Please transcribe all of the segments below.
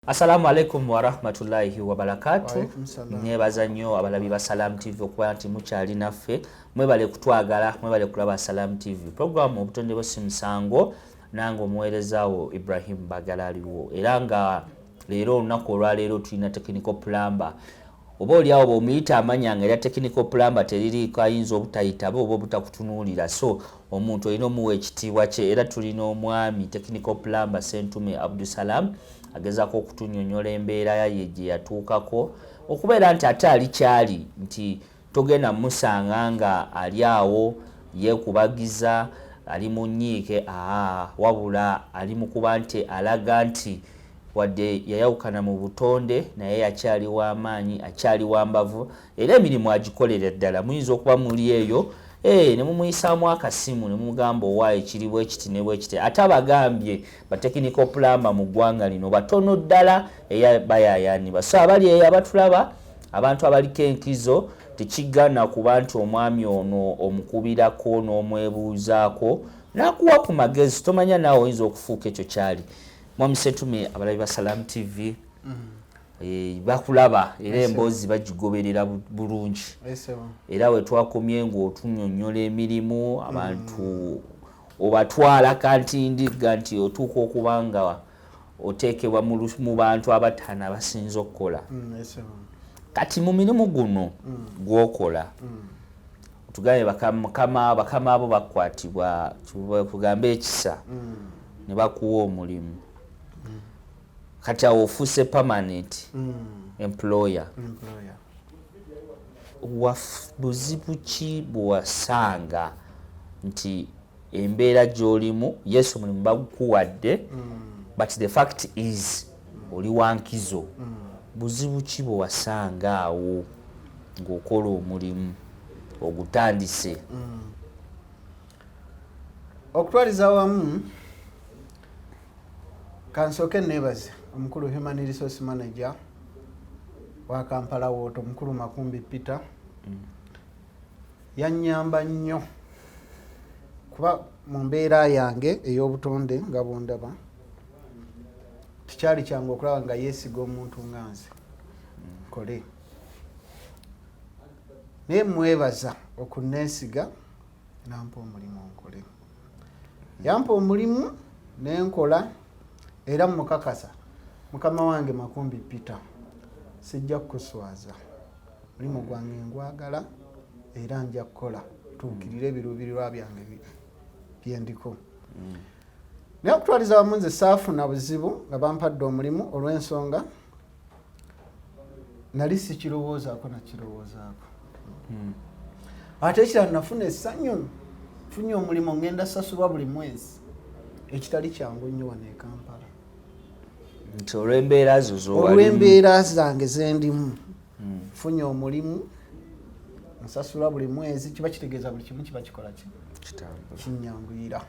Assalamu alaikum wa rahmatullahi wa barakatuh. Nebaza nnyo abalabi ba Salam TV okuba nti mukyali naffe. Mwebale kutwagala, mwebale kulaba Salam TV. Program Obutonde bose Musango nange omuweerezaawo Ibrahim Bagala aliwo. Era nga leero olunaku olwaleero tulina technical plumber. Oba oliawo bw'omuyita amanyanga era technical plumber teririiko ayinza obutayitaba oba obutakutunuulira. So omuntu olina omuwa ekitiibwa kye, era tulina omwami technical plumber Sentume Abdusalam agezaako okutunnyonnyola embeera ye gye yatuukako okubeera nti ate ali kyali nti togenda musanga nga ali awo yeekubagiza ali mu nnyiike, wabula ali mu kuba nti alaga nti wadde yayawukana mu butonde naye akyali w'amaanyi, akyali w'ambavu, era emirimu agikolera ddala. Muyinza okuba muli eyo ne mumuyisaamu akasimu ne mugamba owaayo ekiri bwe kiti ne bwe kiti. Ate abagambye ba technical plumber mu ggwanga lino batono ddala bayayaanibwa. So abali eyo abatulaba, abantu abaliko enkizo, tekigana kuba nti omwami ono omukubirako n'omwebuuzaako n'akuwa ku magezi, tomanya naawe oyinza okufuuka ekyo kyali. Mwami Sentume, abalabi ba Salam TV bakulaba era emboozi bagigoberera bulungi. Era we twakomye ng'otunnyonnyola emirimu abantu obatwala kantindiga nti otuuka okuba nga oteekebwa mu bantu abataano abasinza okukola. Kati mu mirimu guno gw'okola tugambe bakama abo bakwatibwa tugambe ekisa ne bakuwa omulimu. Kati awo ofuuse permanent employer. Buzibu ki bw'owasanga nti embeera gy'olimu, yes omulimu bagukuwadde, but the fact is oli wankizo. Buzibu ki bw'owasanga awo ng'okola omulimu ogutandise? Okutwaliza wamu kansooke neebaze omukulu Human Resource Manager wa Kampala Water, omukulu Makumbi Peter. Yannyamba nnyo kuba mu mbeera yange ey'obutonde nga bwondaba tikyali kyangu okulaba nga yeesiga omuntu nga nze nkole. Naye mwebaza okunneesiga nampa omulimu nkole. Yampa omulimu nenkola era mukakasa mukama wange Makumbi Peter sijja kukuswaza. Mulimu gwange ngwagala era nja kukola tuukirire ebiruubirirwa byange byendiko. Naye okutwaliza wamu nze saafuna buzibu nga bampadde omulimu olw'ensonga nali sikirowoozaako nakirowoozaako. Ate ekirala nafuna essanyu, nfunye omulimu ngenda sasulwa buli mwezi, ekitali kyangu nnyo wano e Kampala. Nti olw'embeera zo z'owalimu, olw'embeera zange zendimu, nfunye omulimu nsasula buli mwezi, kiba kitegeeza buli kimu kiba kikola kinyanguyira.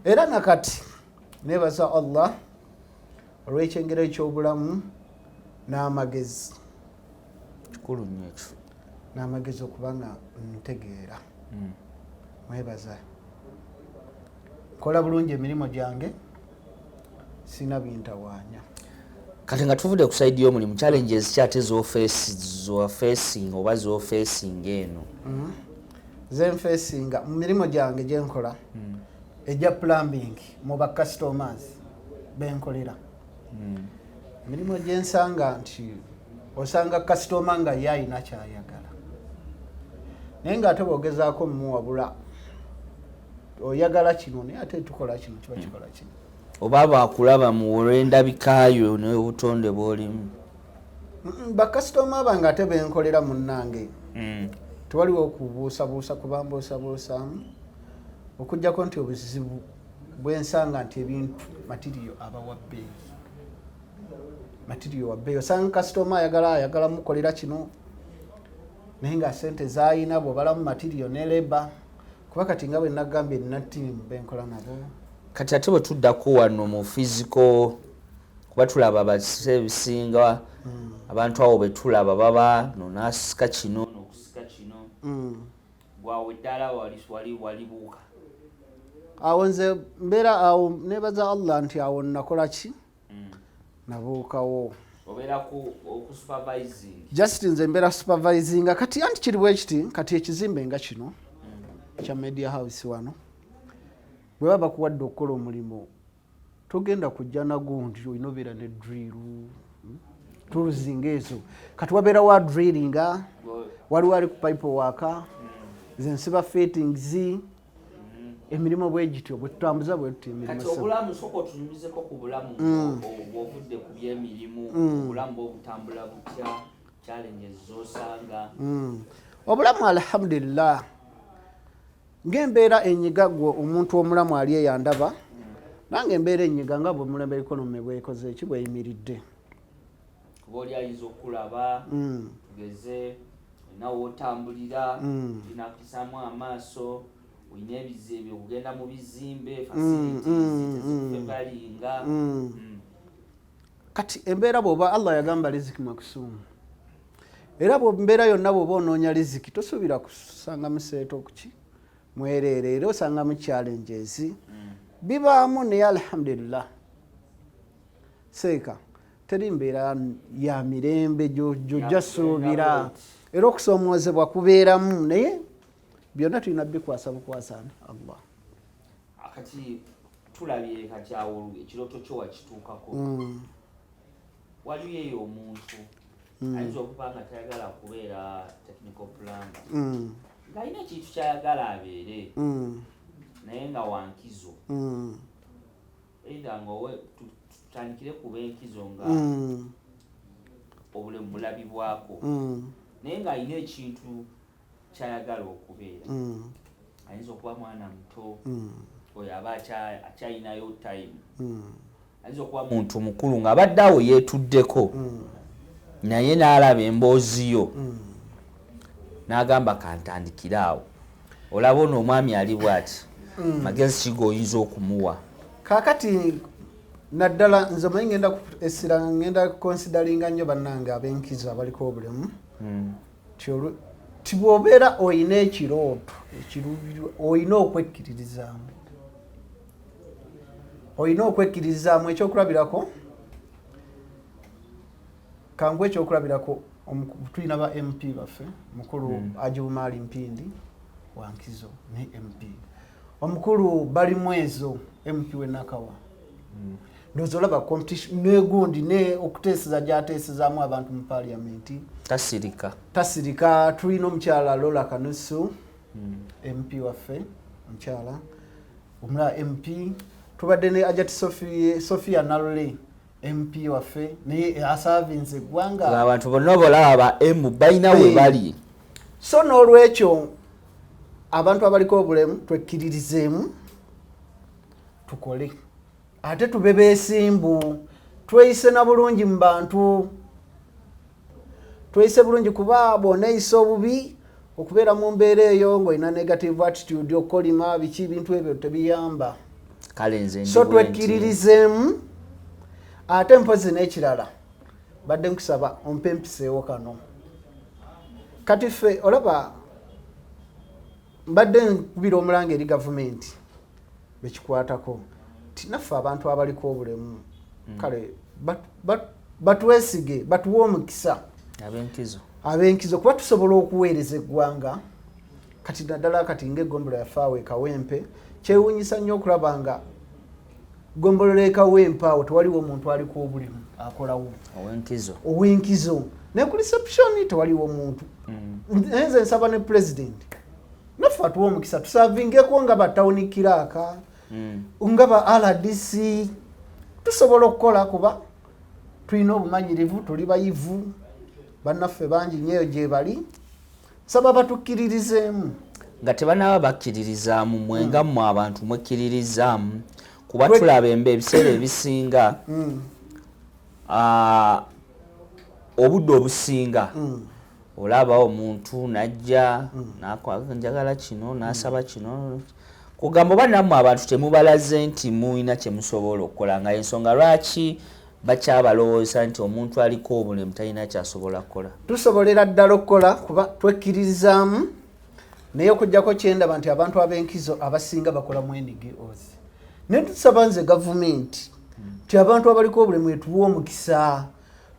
Era nakati neebaza Allah olw'ekyengera eky'obulamu n'amagezi. Kikulu nnyo ekyo, n'amagezi okuba nga ntegeera. Mwebaza kola bulungi emirimu gyange, sina bintawaanya. Kati nga tuvudde ku saidi y'omulimu, challenges kyate z'ofacing oba z'ofacing eno? Zenfacinga mu mirimu gyange gye nkola ejja plumbing mu ba customers benkolera. Emirimu gye nsanga nti osanga customer nga ye alina kyayagala, naye ng'ate bw'ogezaako mumuwabula oyagala kino naye ate tukola kino kiba kikola kino. Oba baakulaba mu olw'endabikaayo n'obutonde bw'olimu? Bakasitoma bange ate benkolera munnange tewaliwo okubuusabuusa kubambuusabuusaamu, okuggyako nti obuzibu bwensanga nti ebintu matiriyo abawa bbeeyi. Matiriyo wa bbeeyi osanga kasitoma ayagala mukolera kino naye nga ssente z'ayina bw'obalamu matiriyo ne leba, kuba kati nga bwe nagambye nina ttiimu benkola nabo. Kati ate bwe tuddako wano mu physical, kuba tulaba abaseebisinga abantu awo be tulaba baba nonaasika kino n'okusika kino, gwawe ddala walibuuka. Awo nze mbeera awo neebaza Allah nti awo nakola ki nabuukawo obeera ku supervising just nze mbeera supervising kati anti kiriwo ekiti kati ekizimbe nga kino kya media house wano bwe baba bakuwadde okukola omulimu togenda kujja nagundi olina obeera ne drill tuluzinga ezo kati wabeera wa drillinga waliwo ali ku pipe waka nze nsiba fittings emirimu bwe gityo bwe tutambuza bwe tuti emirimu kati obulamu soko otunyumizeko ku bulamu obuvudde ku byemirimu obulamu bwobutambula butya challenges zosanga obulamu alhamdulillah ng'embeera enyiga gwe omuntu omulamu ali eyandaba nange embeera enyiga nga bwe mulembe economy bwekoze eki bweyimiridde kuba oli ayinza okulaba tugeze nawe otambulira inakisaamu amaaso olina ebizibu okugenda mu bizimbe facilities kati embeera bw'oba Allah yagamba riziki makusumu era bw'embeera yonna bw'oba onoonya riziki tosuubira kusanga museeto kuki mwereere era osanga mu challenges bibaamu naye alhamdulillah seeka teri mbeera ya mirembe gyojja suubira era okusoomoozebwa kubeeramu naye byonna tulina bikwasa bukwasaani Allah kati tulabye kati awo ekiroto kyo wakituukako waliyo eyo omuntu ayinza okuba nga tayagala kubeera technical plumber ng'alina ekintu kyayagala abeere naye nga wankizo either nga tutandikire kuba enkizo nga obulemu bulabibwako naye ng'alina ekintu kyayagala okubeera ayinza okuba mwana muto oyo aba akyayinayo time ayinza okuba muntu mukulu ng'abadde awo yeetuddeko naye n'alaba emboozi yo n'agamba kantandikire awo olaba ono omwami ali bw'ati magezi kigo oyinza okumuwa kaakati naddala nze omanyi ngenda kukonsidalinga nnyo bannange ab'enkizo abaliko obulemu ti bw'obeera olina ekirooto olina okwekkiririzaamu ekyokulabirako kangwe ekyokulabirako tulina ba MP baffe mukulu Ajumaali Mpindi wankizo ne MP omukulu bali mwezo MP wenakawa ndozo laba competition negundi ne okuteeseza gyateesezaamu abantu mu parliament tasirika tulina omukyala Lola Kanusu MP waffe omukyala omula MP tubadde ne Ajati Sophia Nalole MP waffe naye asavinze eggwanga abantu bonna bolaba balina we bali so n'olwekyo abantu abaliko obulemu twekkiririzeemu tukole ate tube beesimbu tweyise na bulungi mu bantu tweyise bulungi kuba bw'oneeyisa obubi okubeera mu mbeera eyo ng'olina negative attitude okolima biki bintu ebyo tebiyamba so twekkiririzeemu ate mpozi n'ekirala badde nkusaba ompe empiseewo kano kati ffe olaba mbadde nkubira omulanga eri gavumenti bekikwatako tinaffe abantu abaliko obulemu kale batwesige batuwe omukisa ab'enkizo kuba tusobola okuweereza eggwanga kati naddala kati ng'eggombolo yaffe awo ekawempe kyewuunyisa nnyo okulaba nga ggombolola ekawempe awo tewaliwo omuntu aliko obulemu akolawo ow'enkizo ne ku reception tewaliwo omuntu nze nsaba ne president naffe atuwa omukisa tusavingeko nga batawuni kiraaka nga ba RDC tusobola okukola kuba tulina obumanyirivu tuli bayivu bannaffe bangi nnyo gye bali saba batukkiririzeemu nga tebanaba bakkiririzaamu mwenga mmwe abantu mwekkiririzaamu kuba tulaba ebiseera ebisinga obudde obusinga olaba omuntu najja njagala kino n'asaba kino kugamba oba nammwe abantu temubalaze nti muyina kye musobola okukola nga ensonga lwaki bakyabalowooza nti omuntu aliko obulemu talina kyasobola kukola tusobolera ddala okukola kuba twekkiririzaamu naye okujjako kyendaba nti abantu ab'enkizo abasinga bakola mu NGOs naye tusaba nze gavumenti ti abantu abaliko obulemu tuwa omukisa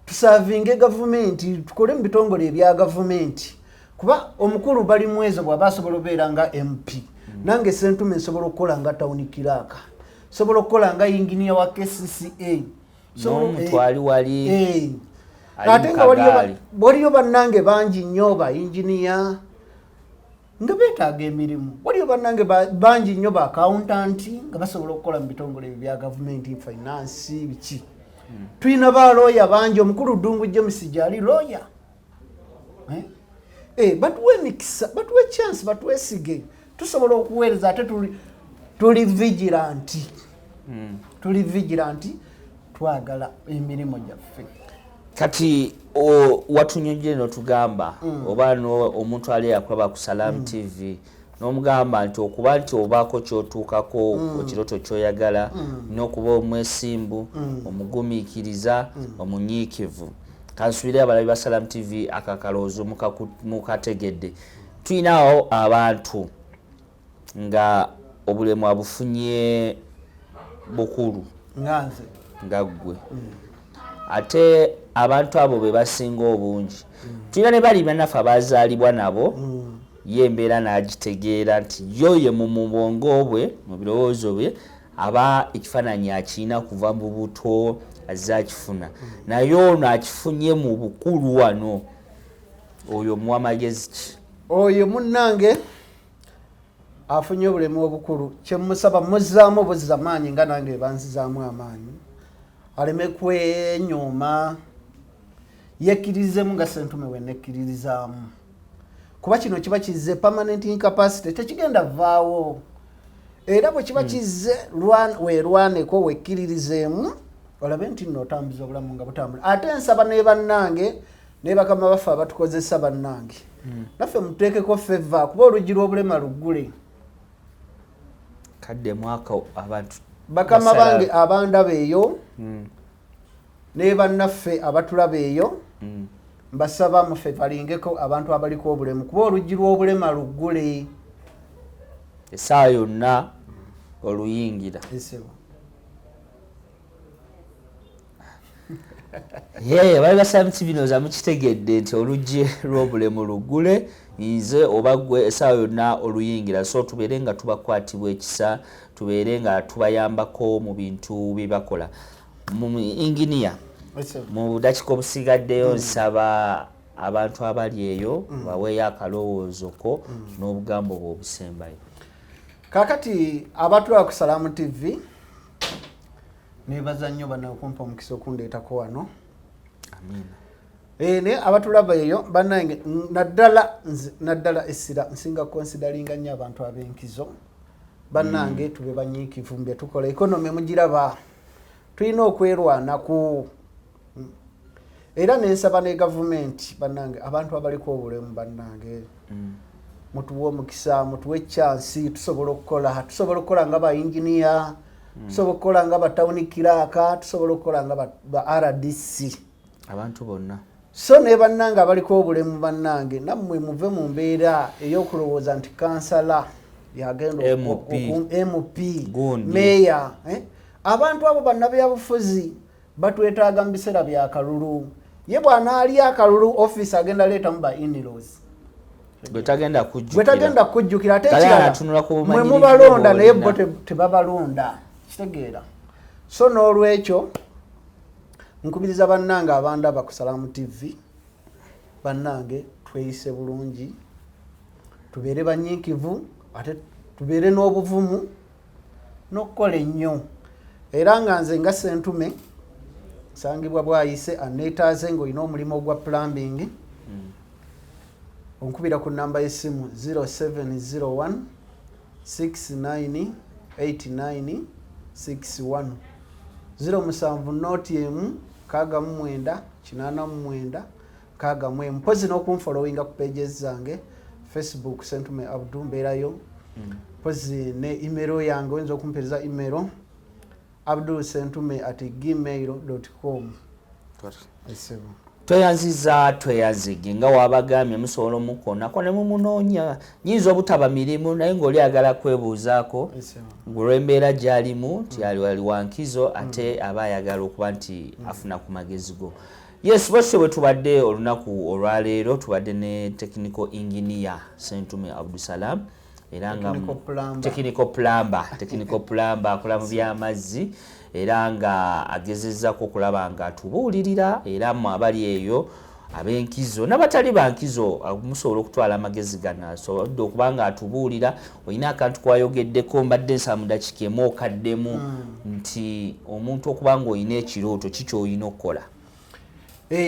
tusavinge gavumenti tukole mu bitongole ebya gavumenti kuba omukulu bali mwezo bw'aba asobola obeera nga MP nange Ssentume nsobola okukola nga town clerk sobola okukola nga engineer wa KCCA n'omutwali wali ate nga waliyo bannange bangi nnyo ba engineer nga beetaaga emirimu waliyo bannange bangi nnyo ba accountant nga basobola okukola mu bitongole ebya gavumenti finance biki tulina ba lawyer bangi omukulu Ddungu James gyali lawyer batuwe emikisa batuwe chance batuwesige tusobola okuweereza ate tuli vigilant twagala emirimu gyaffe kati watunyonjere n'otugamba oba omuntu ali akulaba ku Salam TV n'omugamba nti okuba nti obaako kyotuukako ekiroto kyoyagala n'okuba omwesimbu omugumiikiriza omunyiikivu kansubire abalabi ba Salam TV akakaloozo mukategedde tulinawo abantu nga obulemu abufunye bukulu nga ggwe ate abantu abo be basinga obungi tulina ne bali bannaffe abazaalibwa nabo ye embeera n'agitegeera nti yoye mu mubwongo bwe mu birowoozo bye aba ekifaananyi akirina kuva mu buto azze akifuna naye ono akifunye mu bukulu wano oyo muwa magezi ki oyo munnange afunye obulemu obukulu kyemusaba muzzaamu obuzza maanyi nga nange banzizaamu amaanyi aleme kwenyooma yekkiririzemu nga Ssentume we nekkiririzaamu kuba kino kiba kizze permanent incapacity tekigenda vaawo era bwe kiba kizze weerwaneko wekkiririzeemu olabe nti nno otambuza obulamu nga butambula ate nsaba ne bannange ne bakama baffe abatukozesa bannange naffe muteekeko feva kuba oluggi lw'obulema luggule kadde mwaka abantu bakama bange abandaba eyo ne bannaffe abatulaba eyo mbasaba muffe balingeko abantu abaliko obulemu kuba oluggi lw'obulema luggule essaawa yonna oluyingira bali Salam TV noza mukitegedde nti oluggi lw'obulemu luggule nze oba ggwe essaawa yonna oluyingira so tubeere nga tubakwatibwa ekisa tubeere nga tubayambako mu bintu bye bakola inginiya mu dakiika obusigaddeyo nsaba abantu abali eyo baweeyo akalowoozo ko n'obugambo bwe obusembayo kakati abatulaba ku Salam TV nebaza nnyo bana okumpa omukisa okundeetako wano ne abatulaba eyo bannange naddala essira nsinga konsidalinga nnyo abantu ab'enkizo bannange tube banyiikivu mu bye tukola ekonomi mugiraba tulina okwerwanaku era nensaba ne gavumenti bannange abantu abaliko obulemu bannange mutuwe omukisa mutuwe chansi tusobola okukola nga ba engineer tusobola okukola nga ba town clerk tusobola okukola nga ba RDC abantu bonna so ne bannange abaliko obulemu bannange nammwe muve mu mbeera ey'okulowooza nti kansala yagenda MP meya abantu abo bannabyabufuzi batwetaaga mu biseera bya kalulu ye bw'anaali akalulu office agenda leetamu ba in-laws gwe tagenda kujjukira ate ekirala mwe mubalonda naye bo tebabalonda kitegeera so n'olwekyo nkubiriza bannange abandaba ku Salam TV bannange tweyise bulungi tubeere banyiikivu ate tubeere n'obuvumu n'okukola ennyo era nga nze nga Ssentume nsangibwa bwayise aneetaaze ng'olina omulimu ogwa plumbing onkubira ku namba y'essimu 0701 69 89 61 07 noti emu kaga mwenda kinana mwenda kaga mwe mpozi n'okunfollowinga ku pages zange Facebook Ssentume Abdul mbeerayo pozi ne email yange oyinza okumpereza email abdulsentume@gmail.com. tweyanzige nga wabagamye musobola omukonako ne mumunoonya nyinza obutaba mirimu naye ng'oli agala kwebuuzaako ng'olw'embeera gy'alimu nti ali wankizo ate aba ayagala okuba nti afuna ku magezi go. Yes, bose bwe tubadde olunaku olwaleero tubadde ne technical engineer Sentume Abdusalam era nga technical plumber akola mu by'amazzi era nga agezezzaako okulaba nga atubuulirira era mu abali eyo ab'enkizo n'abatali bankizo musobola okutwala amagezi gano asobodde okuba nga atubuulira olina akantu kwayogeddeko mbadde nsaba mu dakiika emu okaddemu nti omuntu okuba nga olina ekirooto kikyolina okukola.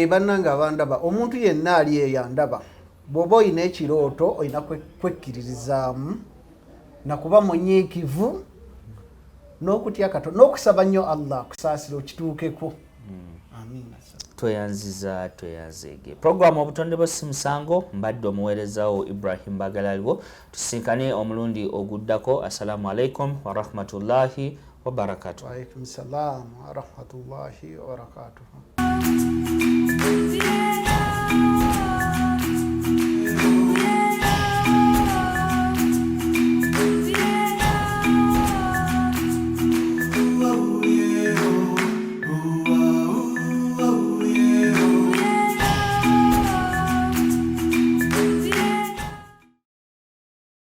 Bannange abandaba omuntu yenna ali eyandaba bw'oba olina ekirooto olina kwekkiririzaamu nakuba munyiikivu n'okutya Katonda n'okusaba nnyo Allah kusaasira okituukeko. Amiina. Tweyanzige. Programu Obutonde bwo si Musango mbadde omuweerezaawo Ibrahim Bagalaliwo tusinkane omulundi oguddako. Assalamu alaikum wa rahmatullahi wa barakatuh. Wa alaikum salam wa rahmatullahi wa barakatuh.